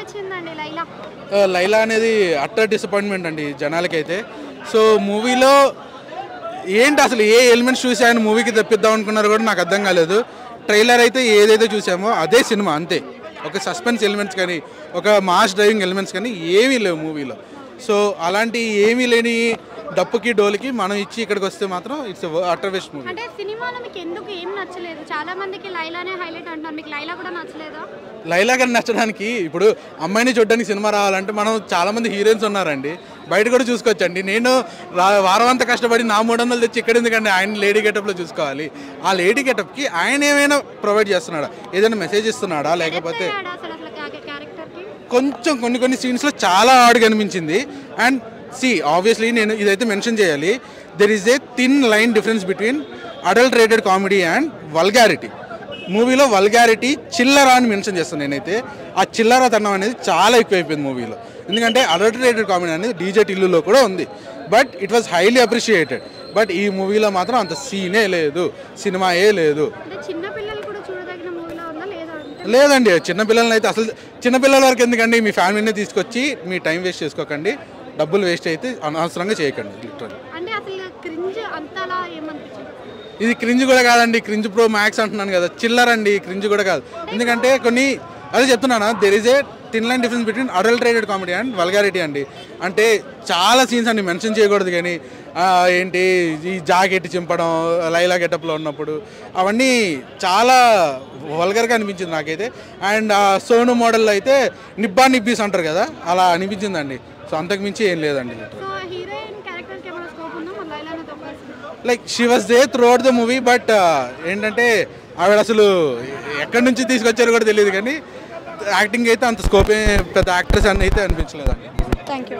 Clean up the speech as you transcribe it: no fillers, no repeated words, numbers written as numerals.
అనిపించిందండి లైలా? లైలా అనేది utter disappointment అండి జనాలకైతే. సో మూవీలో ఏంటి అసలు ఏ ఎలిమెంట్స్ చూసి ఆయన మూవీకి తెప్పిద్దాం అనుకున్నారో కూడా నాకు అర్థం కాలేదు. ట్రైలర్ అయితే ఏదైతే చూసామో అదే సినిమా అంతే. ఒక సస్పెన్స్ ఎలిమెంట్స్ కానీ ఒక మాస్ డ్రైవింగ్ ఎలిమెంట్స్ కానీ ఏమీ లేవు మూవీలో. సో అలాంటి ఏమీ లేని డప్పుకి డోల్కి మనం ఇచ్చి ఇక్కడికి వస్తే మాత్రం ఇట్స్ అటర్ వేస్ట్ మూవీ. అంటే సినిమాలో మీకు ఎందుకు ఏం నచ్చలేదు? చాలా మందికి లైలానే హైలైట్ అంటున్నారు, మీకు లైలా కూడా నచ్చలేదా? లైలా గారిని నచ్చడానికి ఇప్పుడు అమ్మాయిని చూడడానికి సినిమా రావాలంటే మనం చాలామంది హీరోయిన్స్ ఉన్నారండి, బయట కూడా చూసుకోవచ్చండి. నేను వారం అంతా కష్టపడి నా 300 తెచ్చి ఇక్కడ ఎందుకండి ఆయన లేడీ గెటప్లో చూసుకోవాలి. ఆ లేడీ గెటప్కి ఆయన ఏమైనా ప్రొవైడ్ చేస్తున్నాడా, ఏదైనా మెసేజ్ ఇస్తున్నాడా, లేకపోతే కొంచెం కొన్ని సీన్స్లో చాలా ఆడుగా అనిపించింది. అండ్ ఆబ్వియస్లీ నేను ఇదైతే మెన్షన్ చేయాలి, there is a thin line difference between adulterated comedy and vulgarity. మూవీలో వల్గారిటీ చిల్లరా అని మెన్షన్ చేస్తాను నేనైతే. ఆ చిల్లరా తనం అనేది చాలా ఎక్కువైపోయింది మూవీలో. ఎందుకంటే అడల్టరేటెడ్ కామెడీ అనేది డీజే టిల్లులో కూడా ఉంది, but it was highly appreciated. But ఈ మూవీలో మాత్రం అంత సీనే లేదు, సినిమాయే లేదు. లేదండి, చిన్నపిల్లలని అయితే అసలు చిన్నపిల్లల వరకు ఎందుకండి, మీ ఫ్యామిలీనే తీసుకొచ్చి మీ టైం వేస్ట్ చేసుకోకండి, డబ్బులు వేస్ట్ అయితే అనవసరంగా చేయకండి. లిటరల్ ఇది క్రింజ్ కూడా కాదండి, క్రింజ్ ప్రో మ్యాక్స్ అంటున్నాను కదా, చిల్లర్ అండి, క్రింజ్ కూడా కాదు. ఎందుకంటే కొన్ని అదే చెప్తున్నాను, there is a thin line difference between adulterated comedy and vulgarity అండి. అంటే చాలా సీన్స్ అండి మెన్షన్ చేయకూడదు, కానీ ఏంటి ఈ జాకెట్ చింపడం లైలా గెటప్లో ఉన్నప్పుడు అవన్నీ చాలా వల్గర్గా అనిపించింది నాకైతే. అండ్ సోను మోడల్లో అయితే నిబ్బా నిబ్బీస్ అంటారు కదా, అలా అనిపించిందండి. సో అంతకుమించి ఏం లేదండి. Like she was they through out the movie, but ఏంటంటే ఆవిడ అసలు ఎక్కడి నుంచి తీసుకొచ్చారో కూడా తెలియదు, కానీ యాక్టింగ్ అయితే అంత స్కోప్ పెద్ద యాక్ట్రెస్ అని అయితే అనిపించలేదండి. Thank you.